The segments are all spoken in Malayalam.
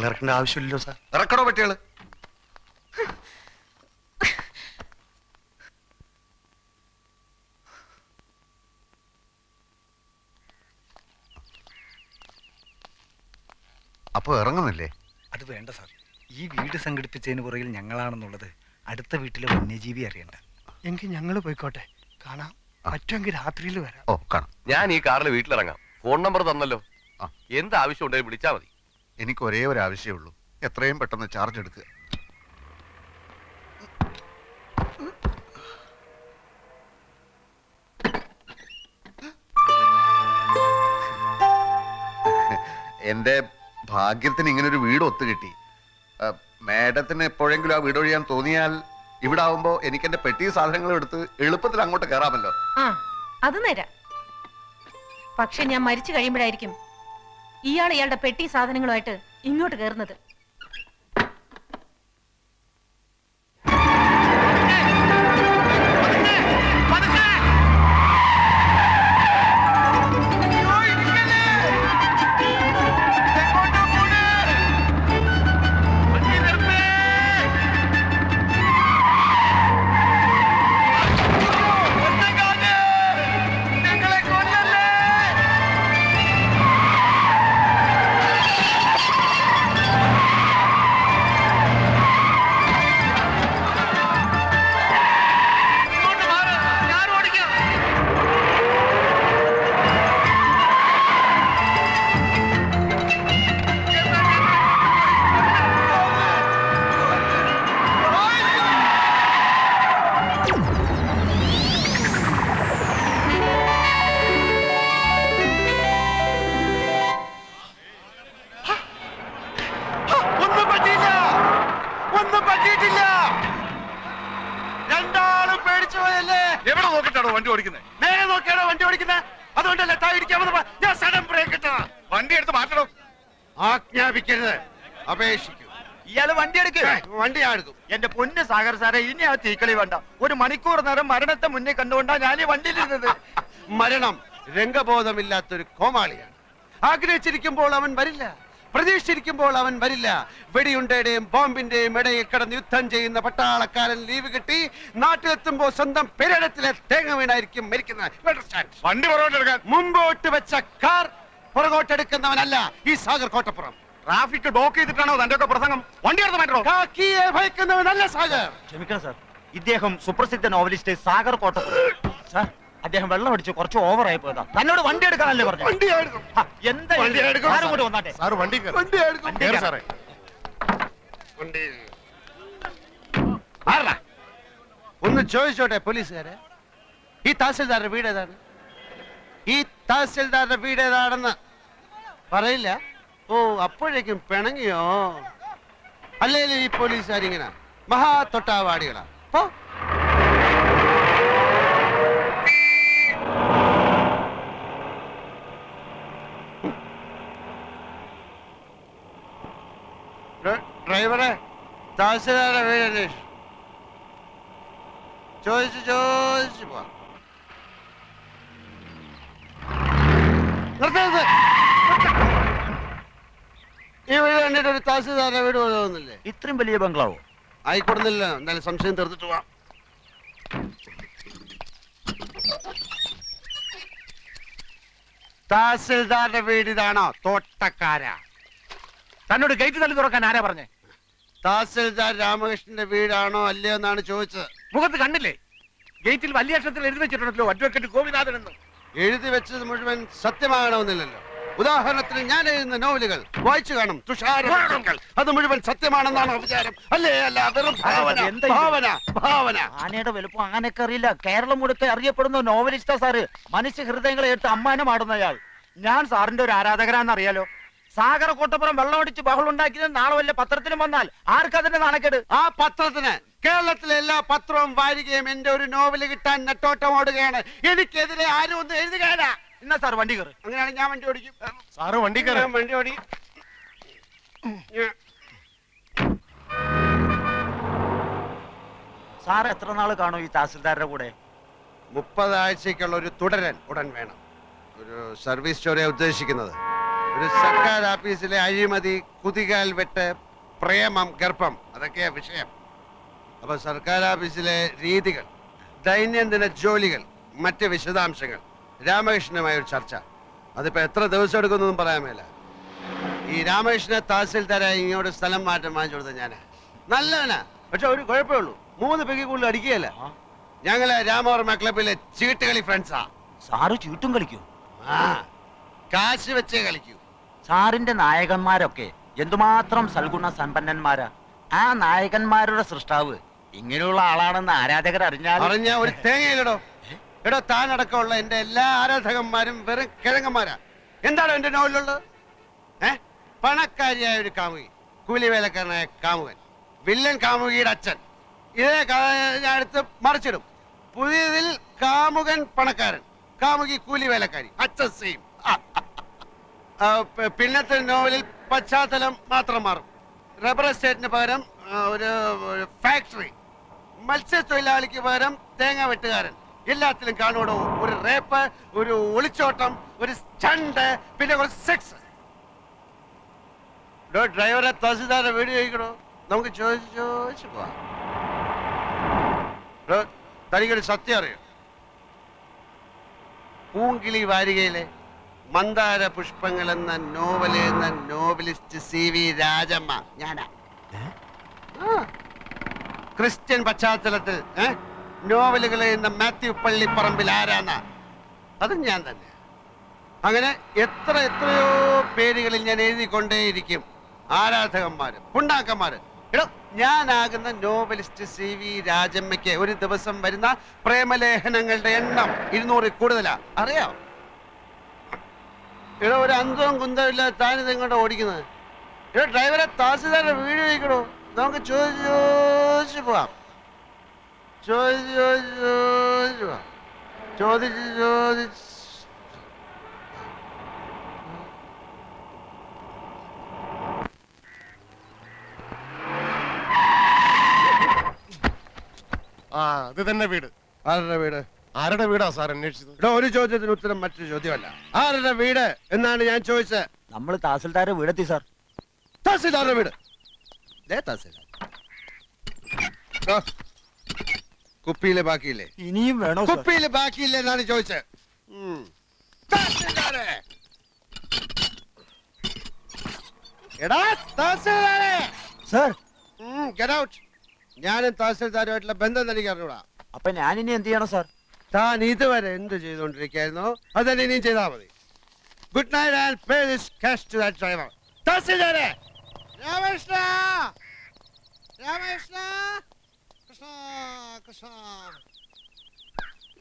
പട്ടികൾ ഇറക്കേണ്ട ആവശ്യമില്ലല്ലോ സാർ. ഇറക്കണോ പട്ടികള്? അപ്പൊ ഇറങ്ങുന്നില്ലേ? അത് വേണ്ട സാർ. ഈ വീട് സംഘടിപ്പിച്ചതിന് പുറകിൽ ഞങ്ങളാണെന്നുള്ളത് അടുത്ത വീട്ടിലെ വന്യജീവി അറിയണ്ട. എങ്കിൽ ഞങ്ങൾ പോയിക്കോട്ടെ. കാണാം, പറ്റുമെങ്കിൽ രാത്രിയിൽ വരാം. ഓ കാണാം. ഞാൻ ഈ കാറിൽ വീട്ടിലിറങ്ങാം. ഫോൺ നമ്പർ തന്നല്ലോ. എന്ത് ആവശ്യം ഉണ്ടെങ്കിൽ വിളിച്ചാൽ മതി. എനിക്ക് ഒരേ ഒരു ആവശ്യമേ ഉള്ളൂ, എത്രയും പെട്ടെന്ന് ചാർജ് എടുക്കുക. എന്റെ ഭാഗ്യത്തിന് ഇങ്ങനൊരു വീട് ഒത്തുകിട്ടി. മാഡത്തിന് എപ്പോഴെങ്കിലും ആ വീട് ഒഴിയാൻ തോന്നിയാൽ ഇവിടെ ആവുമ്പോ എനിക്ക് എന്റെ പെട്ടി സാധനങ്ങൾ എടുത്ത് എളുപ്പത്തിൽ അങ്ങോട്ട് കയറാമല്ലോ. അത് നേരാ. പക്ഷെ ഞാൻ മരിച്ചു കഴിയുമ്പോഴായിരിക്കും ഇയാളുടെ പെട്ടി സാധനങ്ങളുമായിട്ട് ഇങ്ങോട്ട് കയറുന്നത്. വണ്ടി എടുത്ത് മാറ്റണം. ആജ്ഞാപിക്കരുത്, അപേക്ഷിക്കും. ഇയാള് വണ്ടി എടുക്കുക. വണ്ടി ഞാൻ എടുക്കും. എന്റെ പൊന്ന് സാഗർ സാറേ, ഇനി ആ തീക്കളി വേണ്ട. ഒരു മണിക്കൂർ നേരം മരണത്തെ മുന്നേ കണ്ടുകൊണ്ടാ ഞാൻ ഈ വണ്ടിയിലിരുന്നത്. മരണം രംഗബോധമില്ലാത്തൊരു കോമാളിയാണ്. ആഗ്രഹിച്ചിരിക്കുമ്പോൾ അവൻ വരില്ല, പ്രതീക്ഷിച്ചിരിക്കുമ്പോൾ അവൻ വരില്ല. വെടിയുണ്ടയുടെയും ബോംബിന്റെയും ഇടയിൽ കിടന്ന് യുദ്ധം ചെയ്യുന്ന പട്ടാളക്കാരൻ ലീവ് കിട്ടി നാട്ടിലെത്തുമ്പോ സ്വന്തം പെരടത്തിലെ തേങ്ങ വീണായിരിക്കും മരിക്കുന്നത്. വണ്ടി പുറകോട്ടെടുക്കാൻ മുമ്പോട്ട് വെച്ച കാർ പുറകോട്ടെടുക്കുന്നവനല്ല ഈ സാഗർ കോട്ടപ്പുറം. ട്രാഫിക് ബ്ലോക്ക് ചെയ്തിട്ടാണോ തന്റെ ഒക്കെ പ്രസംഗം? വണ്ടി എടുത്ത് മാറ്റോ. കാക്കിയെ ഭയക്കുന്നവനല്ല സാഗർ. ക്ഷമിക്കണം സാർ, ഇദ്ദേഹം സുപ്രസിദ്ധ നോവലിസ്റ്റ് സാഗർ കോട്ടപ്പുറം. സാർ, അദ്ദേഹം വെള്ളം അടിച്ച് കുറച്ച് ഓവറായി പോയതാ. തന്നോട് വണ്ടി എടുക്കാനല്ലേ പറഞ്ഞു? എന്താ വന്നാട്ടെ. ഒന്ന് ചോദിച്ചോട്ടെ പോലീസുകാരെ, ഈ തഹസിൽദാരുടെ വീട് ഏതാണ്? ഈ തഹസിൽദാരുടെ വീട് ഏതാണെന്ന് പറയില്ല. ഓ, അപ്പോഴേക്കും പിണങ്ങിയോ? അല്ലേലും ഈ പോലീസുകാരിങ്ങനെ മഹാ തൊട്ടാവാടികളാ. ഡ്രൈവറെ, തഹസിൽദാരുടെ വീട് അന്വേഷിച്ചു. ചോദിച്ചു പോവാ. ഈ വീട് കണ്ടിട്ട് ഒരു തഹസിൽദാരുടെ വീട് തോന്നുന്നില്ലേ? ഇത്രയും വലിയ ബംഗ്ലാവോ? ആയിക്കൊടുന്നില്ല. എന്തായാലും സംശയം തീർത്തിട്ട് പോവാം. തഹസിൽദാരുടെ വീട് ഇതാണോ? തോട്ടക്കാര. തന്നോട് ഗേറ്റ് തള്ളി തുറക്കാൻ ആരാ പറഞ്ഞേ? തഹസിൽദാർ രാമകൃഷ്ണന്റെ വീടാണോ അല്ലയോ എന്നാണ് ചോദിച്ചത്. മുഖത്ത് കണ്ടില്ലേ? ഗേറ്റിൽ വലിയ അക്ഷരത്തിൽ എഴുതി വെച്ചിട്ടുണ്ടല്ലോ അഡ്വക്കേറ്റ് ഗോപിനാഥൻ എന്ന്. എഴുതി വെച്ചത് മുഴുവൻ സത്യമാകണമെന്നില്ലല്ലോ. ഉദാഹരണത്തിന് ഞാൻ എഴുതുന്ന നോവലുകൾ വായിച്ചു കാണും. തുഷാരങ്ങൾ അത് മുഴുവൻ സത്യമാണെന്നാണ് വിചാരം. അല്ലേ? അല്ല, വെറും ഭാവന. ആനയുടെ വലുപ്പം ആനയൊക്കെ അറിയില്ല. കേരളം മുഴുക്കെ അറിയപ്പെടുന്ന നോവലിസ്റ്റാ സാറ്. മനുഷ്യ ഹൃദയങ്ങളെ എടുത്ത് അമ്മാനമാടുന്നയാൾ. ഞാൻ സാറിന്റെ ഒരു ആരാധകരാന്നറിയാലോ. സാഗർ കോട്ടപ്പുറം വെള്ളമടിച്ച് ബഹളുണ്ടാക്കിയത് നാളെ വല്ല പത്രത്തിലും വന്നാൽ ആർക്കതിന്റെ നാണക്കേട്? ആ പത്രത്തിന്, കേരളത്തിലെ എല്ലാ പത്രവും വാരികയും എന്റെ ഒരു നോവല് കിട്ടാൻ നെട്ടോട്ടം ഓടുകയാണ്. എനിക്കെതിരെ ആരും ഒന്നും എഴുതുകയല്ല. എന്നാ സാർ വണ്ടി കയറി. അങ്ങനെയാണ് ഞാൻ വണ്ടി ഓടിക്കും. സാറ് വണ്ടി കയറി. വണ്ടി ഓടി. സാർ എത്ര നാള് കാണും ഈ തഹസിൽദാരുടെ കൂടെ? 30 ആഴ്ചക്കുള്ള ഒരു തുടരൻ ഉടൻ വേണം. ഒരു സർവീസ് സ്റ്റോറിയാ ഉദ്ദേശിക്കുന്നത്. ഒരു സർക്കാർ ഓഫീസിലെ അഴിമതി, കുതികാൽ വെട്ട്, പ്രേമം, ഗർഭം, അതൊക്കെയാ വിഷയം. അപ്പൊ സർക്കാർ ഓഫീസിലെ രീതികൾ, ദൈനംദിന ജോലികൾ, മറ്റ് വിശദാംശങ്ങൾ രാമകൃഷ്ണനുമായ ഒരു ചർച്ച. അതിപ്പോ എത്ര ദിവസം എടുക്കുന്നൊന്നും പറയാൻ മേല. ഈ രാമകൃഷ്ണനെ തഹസിൽദാരായി ഇങ്ങോട്ട് സ്ഥലം മാറ്റം വാങ്ങിച്ചു കൊടുത്ത ഞാനാ. നല്ലവനാ, പക്ഷെ ഒരു കുഴപ്പമേ ഉള്ളൂ, 3 പെഗ് കൂടുതൽ അടിക്കുകയല്ല. ഞങ്ങള് രാമവർമ്മ ക്ലബിലെ ചീട്ടുകളി ഫ്രണ്ട്സാ. സാറ് ചീട്ടും കളിക്കൂ? ആ, കാശ് വെച്ചേ കളിക്കൂ. സാറിന്റെ നായകന്മാരൊക്കെ എന്തുമാത്രം സൽഗുണ സമ്പന്നന്മാരാ. ആ നായകന്മാരുടെ സൃഷ്ടാവ് ഇങ്ങനെയുള്ള ആളാണെന്ന് ആരാധകർ അറിഞ്ഞ ഒരു തേങ്ങയിലടോ. എടോ, താനടക്കമുള്ള എന്റെ എല്ലാ ആരാധകന്മാരും വെറും കിഴങ്ങന്മാരാ. എന്താണോ എന്റെ നോവലുള്ളത്? പണക്കാരിയായ ഒരു കാമുകി, കൂലിവേലക്കാരനായ കാമുകൻ, വില്ലൻ കാമുകിയുടെ അച്ഛൻ. ഇതേ കഥ ഞാൻ എടുത്ത് മറിച്ചിടും. പുതിയതിൽ കാമുകൻ പണക്കാരൻ, കാമുകി കൂലിവേലക്കാരി, അച്ഛൻ സെയിം. പിന്നത്തെ നോവലിൽ പശ്ചാത്തലം മാത്രം മാറും. റബ്ബർ എസ്റ്റേറ്റിന് പകരം ഒരു ഫാക്ടറി, മത്സ്യത്തൊഴിലാളിക്ക് പകരം തേങ്ങ വെട്ടുകാരൻ. എല്ലാത്തിലും കാണുവോ ഒരു റേപ്പ്, ഒരു ഒളിച്ചോട്ടം, ഒരു സ്റ്റണ്ട്, പിന്നെ കുറച്ച് സെക്സ്. ഡ്രൈവറെ തഹസിൽദാരുടെ വീഡിയോ ചോദിക്കണോ? നമുക്ക് ചോദിച്ചു പോവാം. തനിക്കൊരു സത്യം അറിയോ? പൂങ്കിളി വാരികയിലെ മന്ദാര പുഷ്പങ്ങൾ എന്ന നോവൽ എന്ന നോവലിസ്റ്റ് CV രാജമ്മ ഞാനാ. ക്രിസ്ത്യൻ പശ്ചാത്തലത്തിൽ നോവലുകൾ എന്ന മാത്യു പള്ളിപ്പറമ്പിൽ ആരാന്ന, അതും ഞാൻ തന്നെ. അങ്ങനെ എത്രയോ പേരുകളിൽ ഞാൻ എഴുതിക്കൊണ്ടേയിരിക്കും. ആരാധകന്മാര്, പുണ്ടാക്കന്മാര്. എടോ, ഞാനാകുന്ന നോവലിസ്റ്റ് CV രാജമ്മയ്ക്ക് ഒരു ദിവസം വരുന്ന പ്രേമലേഖനങ്ങളുടെ എണ്ണം 200 കൂടുതലാ. അറിയാം? ഇവിടെ ഒരു അന്തവും കുന്തവും ഇല്ലാതെ താനിത് ഇങ്ങോട്ട് ഓടിക്കുന്നത്. ഇവിടെ ഡ്രൈവറെ തഹസിൽദാരുടെ വീഡിയോ ചോദിക്കണോ? നമുക്ക് ചോദിച്ചു പോവാം. ചോദിച്ചു പോവാം. ചോദിച്ച് അത് തന്നെ വീട്. ആരുടെ വീട്? ആരുടെ വീടാ സാർ അന്വേഷിച്ചത്? ഇവിടെ ഒരു ചോദ്യത്തിന് ഉത്തരം മറ്റൊരു ചോദ്യമല്ല. ആരുടെ വീട് എന്നാണ് ഞാൻ ചോദിച്ചത്. നമ്മൾ തഹസിൽദാരെ വീടെത്തി സാർ. തഹസിൽദാരുടെ വീട്. തഹസിൽദാർ കുപ്പിയില് ബാക്കിയില്ലേ? ഇനിയും വേണോ? കുപ്പിയില് ബാക്കിയില്ലേ എന്നാണ് ചോദിച്ചത്. തഹസിൽദാരെ, എടാ തഹസിൽദാരെ സാർ. Get out. ഞാനും തഹസിൽദാരുമായിട്ടുള്ള ബന്ധം തനിക്ക് അറിഞ്ഞൂടാ. അപ്പൊ ഞാനിനി എന്ത് ചെയ്യണം സാർ? താൻ ഇതുവരെ എന്ത് ചെയ്തുകൊണ്ടിരിക്കുകയായിരുന്നോ അതന്നെ ഇനിയും ചെയ്താൽ മതി. Good night and pay this cash to that driver. തഹസിൽദാരെ, രാമകൃഷ്ണ, രാമകൃഷ്ണ, കൃഷ്ണ കൃഷ്ണ,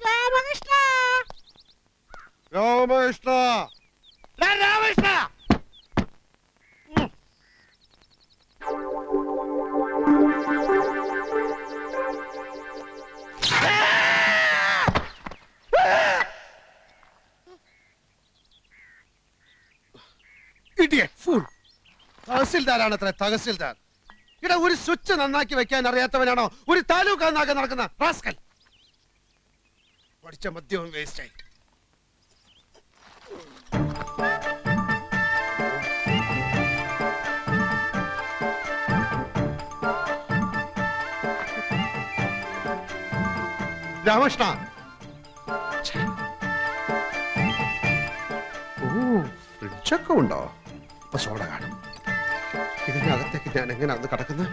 രാമകൃഷ്ണ, രാമകൃഷ്ണ, രാമകൃഷ്ണ. തഹസിൽദാരാണ് അത്ര തഹസിൽദാർ. ഇവിടെ ഒരു സ്വിച്ച് നന്നാക്കി വെക്കാൻ അറിയാത്തവനാണോ ഒരു താലൂക്ക് നന്നാക്കാൻ നടക്കുന്ന റാസ്കൽ? പഠിച്ച മദ്യവും വേസ്റ്റ് ആയി. രാമകൃഷ്ണ, ഫ്രിഡ്ജൊക്കെ ഉണ്ടോ? അപ്പൊ സോഡ കാണും. ഇതിനകത്തേക്ക് ഞാൻ എങ്ങനെയാണ് കടക്കുന്നത്?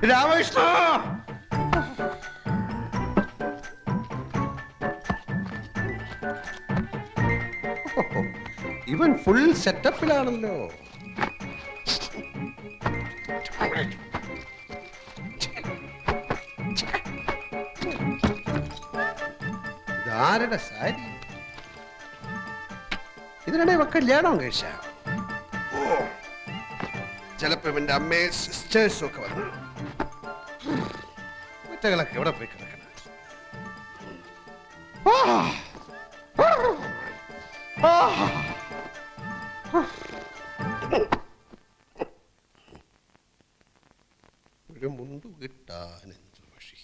രാമകൃഷ്ണ ഇവൻ ഫുൾ സെറ്റപ്പിലാണല്ലോ. ഇതാരുടെ സാരി? ഇതിനിടെ ഇവ കല്യാണം കഴിച്ച ചിലപ്പോ ഇവന്റെ അമ്മയെ സിസ്റ്റേഴ്സും ഒക്കെ വന്നു. മറ്റകളൊക്കെ എവിടെ പോയി കിടക്കണം? ഒരു മുണ്ടു കിട്ടാൻ എന്ത് വഴി?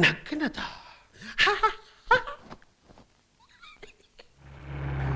നഗ്നത.